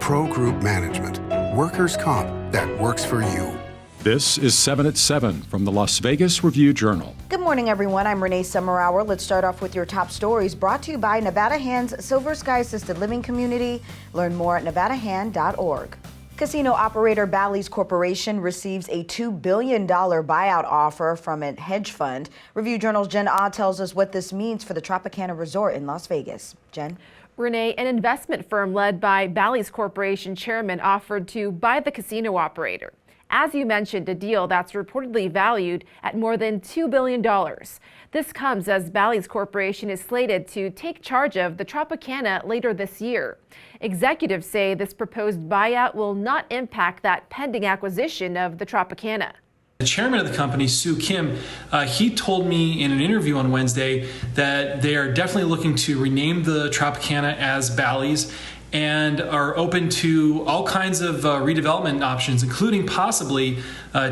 Pro Group Management. Workers' comp that works for you. This is 7 at 7 from the Las Vegas Review-Journal. Good morning, everyone. I'm Renee Summerhour. Let's start off with your top stories brought to you by Nevada Hand's Silver Sky Assisted Living Community. Learn more at nevadahand.org. Casino operator Balis Corporation receives a $2 billion buyout offer from a hedge fund. Review-Journal's Jen Ah tells us what this means for the Tropicana Resort in Las Vegas. Jen? Renee, an investment firm led by Balis Corporation chairman offered to buy the casino operator. As you mentioned, a deal that's reportedly valued at more than $2 billion. This comes as Balis Corporation is slated to take charge of the Tropicana later this year. Executives say this proposed buyout will not impact that pending acquisition of the Tropicana. The chairman of the company, Sue Kim, he told me in an interview on Wednesday that they are definitely looking to rename the Tropicana as Bally's and are open to all kinds of redevelopment options, including possibly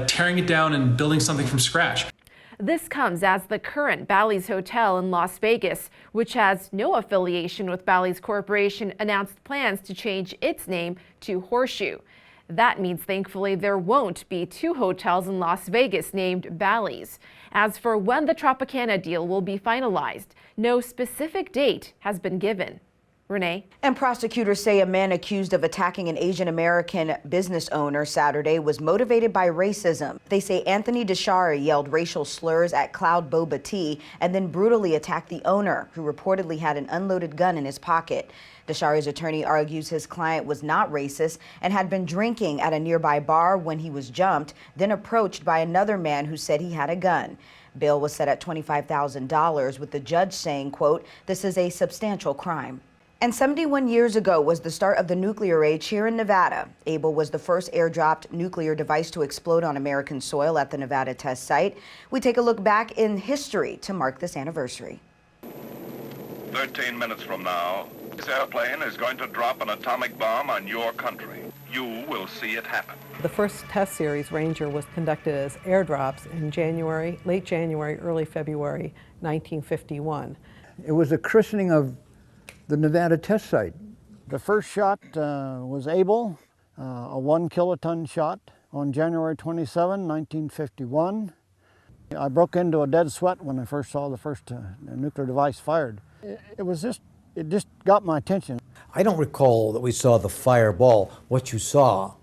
tearing it down and building something from scratch. This comes as the current Bally's Hotel in Las Vegas, which has no affiliation with Balis Corporation, announced plans to change its name to Horseshoe. That means, thankfully, there won't be two hotels in Las Vegas named Bally's. As for when the Tropicana deal will be finalized, no specific date has been given. Renee? And prosecutors say a man accused of attacking an Asian American business owner Saturday was motivated by racism. They say Anthony Deshari yelled racial slurs at Cloud Boba Tea and then brutally attacked the owner, who reportedly had an unloaded gun in his pocket. Deshari's attorney argues his client was not racist and had been drinking at a nearby bar when he was jumped, then approached by another man who said he had a gun. Bail was set at $25,000, with the judge saying, quote, "This is a substantial crime." And 71 years ago was the start of the nuclear age here in Nevada. Able was the first airdropped nuclear device to explode on American soil at the Nevada test site. We take a look back in history to mark this anniversary. 13 minutes from now, this airplane is going to drop an atomic bomb on your country. You will see it happen. The first test series, Ranger, was conducted as airdrops in January, late January, early February 1951. It was a christening of the Nevada test site. The first shot was Able, a 1 kiloton shot on January 27, 1951. I broke into a dead sweat when I first saw the first nuclear device fired. It just got my attention. I don't recall that we saw the fireball. What you saw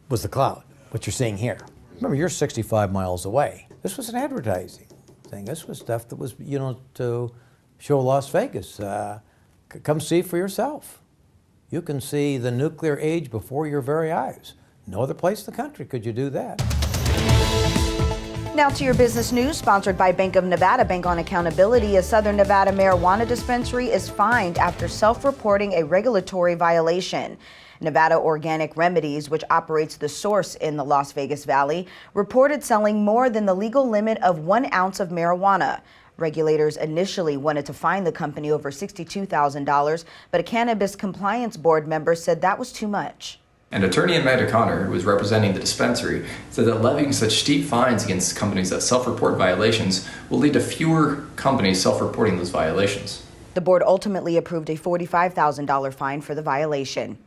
was the cloud, what you're seeing here. Remember, you're 65 miles away. This was an advertising thing. This was stuff that was, to show Las Vegas. Come see for yourself. You can see the nuclear age before your very eyes. No other place in the country could you do that. Now to your business news, sponsored by Bank of Nevada. Bank on Accountability. A Southern Nevada marijuana dispensary is fined after self-reporting a regulatory violation. Nevada Organic Remedies, which operates the Source in the Las Vegas Valley, reported selling more than the legal limit of 1 ounce of marijuana. Regulators initially wanted to fine the company over $62,000, but a cannabis compliance board member said that was too much. An attorney in Magna Connor, who was representing the dispensary, said that levying such steep fines against companies that self-report violations will lead to fewer companies self-reporting those violations. The board ultimately approved a $45,000 fine for the violation.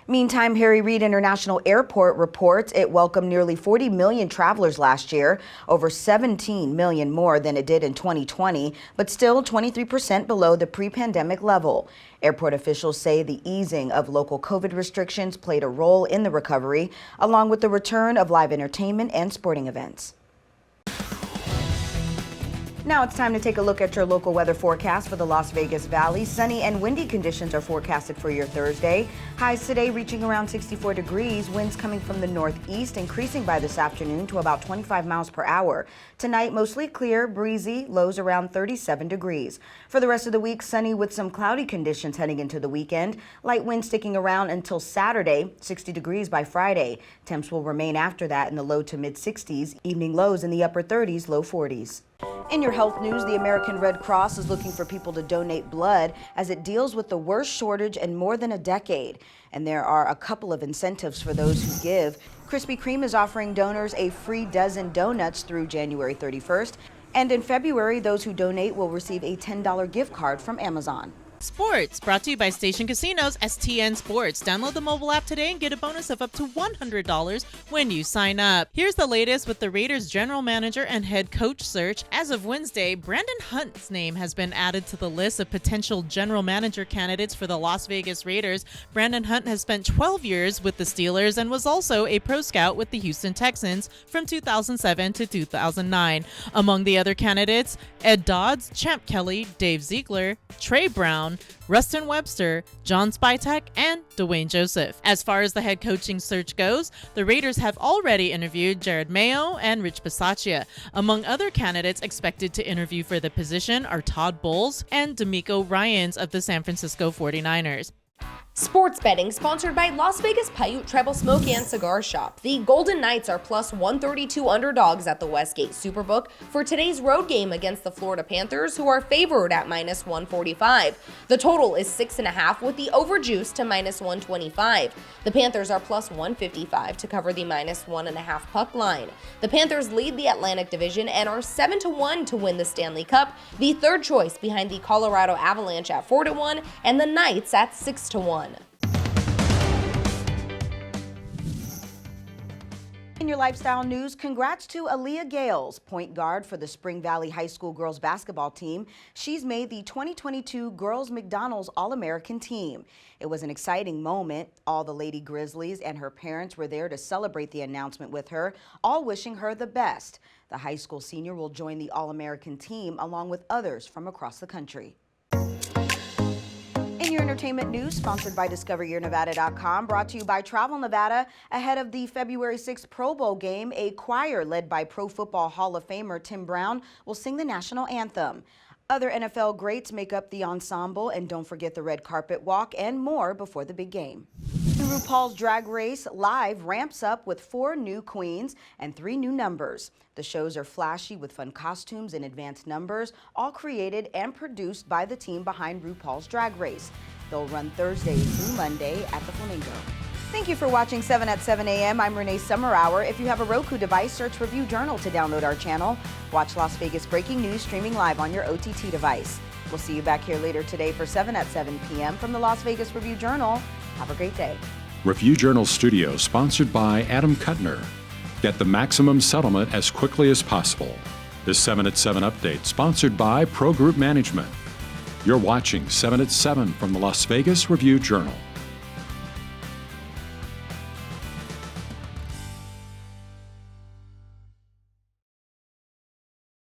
Meantime, Harry Reid International Airport reports it welcomed nearly 40 million travelers last year, over 17 million more than it did in 2020, but still 23% below the pre-pandemic level. Airport officials say the easing of local COVID restrictions played a role in the recovery, along with the return of live entertainment and sporting events. Now it's time to take a look at your local weather forecast for the Las Vegas Valley. Sunny and windy conditions are forecasted for your Thursday. Highs today reaching around 64 degrees. Winds coming from the northeast, increasing by this afternoon to about 25 miles per hour. Tonight, mostly clear, breezy, lows around 37 degrees. For the rest of the week, sunny with some cloudy conditions heading into the weekend. Light winds sticking around until Saturday, 60 degrees by Friday. Temps will remain after that in the low to mid 60s. Evening lows in the upper 30s, low 40s. In your health news, the American Red Cross is looking for people to donate blood as it deals with the worst shortage in more than a decade. And there are a couple of incentives for those who give. Krispy Kreme is offering donors a free dozen donuts through January 31st. And in February, those who donate will receive a $10 gift card from Amazon. Sports, brought to you by Station Casinos STN Sports. Download the mobile app today and get a bonus of up to $100 when you sign up. Here's the latest with the Raiders general manager and head coach search. As of Wednesday, Brandon Hunt's name has been added to the list of potential general manager candidates for the Las Vegas Raiders. Brandon Hunt has spent 12 years with the Steelers and was also a pro scout with the Houston Texans from 2007 to 2009. Among the other candidates, Ed Dodds, Champ Kelly, Dave Ziegler, Trey Brown, Rustin Webster, John Spytek, and Dwayne Joseph. As far as the head coaching search goes, the Raiders have already interviewed Jared Mayo and Rich Bisaccia. Among other candidates expected to interview for the position are Todd Bowles and D'Amico Ryans of the San Francisco 49ers. Sports betting sponsored by Las Vegas Paiute Tribal Smoke and Cigar Shop. The Golden Knights are plus 132 underdogs at the Westgate Superbook for today's road game against the Florida Panthers, who are favored at minus 145. The total is 6.5 with the overjuice to minus 125. The Panthers are plus 155 to cover the minus 1.5 puck line. The Panthers lead the Atlantic Division and are 7-1 to win the Stanley Cup, the third choice behind the Colorado Avalanche at 4-1 and the Knights at 6-1. In your lifestyle news, congrats to Aaliyah Gales, point guard for the Spring Valley High School girls basketball team. She's made the 2022 Girls McDonald's All-American team. It was an exciting moment. All the Lady Grizzlies and her parents were there to celebrate the announcement with her, all wishing her the best. The high school senior will join the All-American team along with others from across the country. In your entertainment news, sponsored by DiscoverYourNevada.com, brought to you by Travel Nevada. Ahead of the February 6th Pro Bowl game, a choir led by Pro Football Hall of Famer Tim Brown will sing the national anthem. Other NFL greats make up the ensemble, and don't forget the red carpet walk and more before the big game. The RuPaul's Drag Race Live ramps up with 4 new queens and 3 new numbers. The shows are flashy with fun costumes and advanced numbers, all created and produced by the team behind RuPaul's Drag Race. They'll run Thursday through Monday at the Flamingo. Thank you for watching 7 at 7 a.m. I'm Renee Summerhour. If you have a Roku device, search Review Journal to download our channel. Watch Las Vegas breaking news streaming live on your OTT device. We'll see you back here later today for 7 at 7 p.m. from the Las Vegas Review Journal. Have a great day. Review Journal Studio, sponsored by Adam Kuttner. Get the maximum settlement as quickly as possible. This 7 at 7 update, sponsored by Pro Group Management. You're watching 7 at 7 from the Las Vegas Review Journal.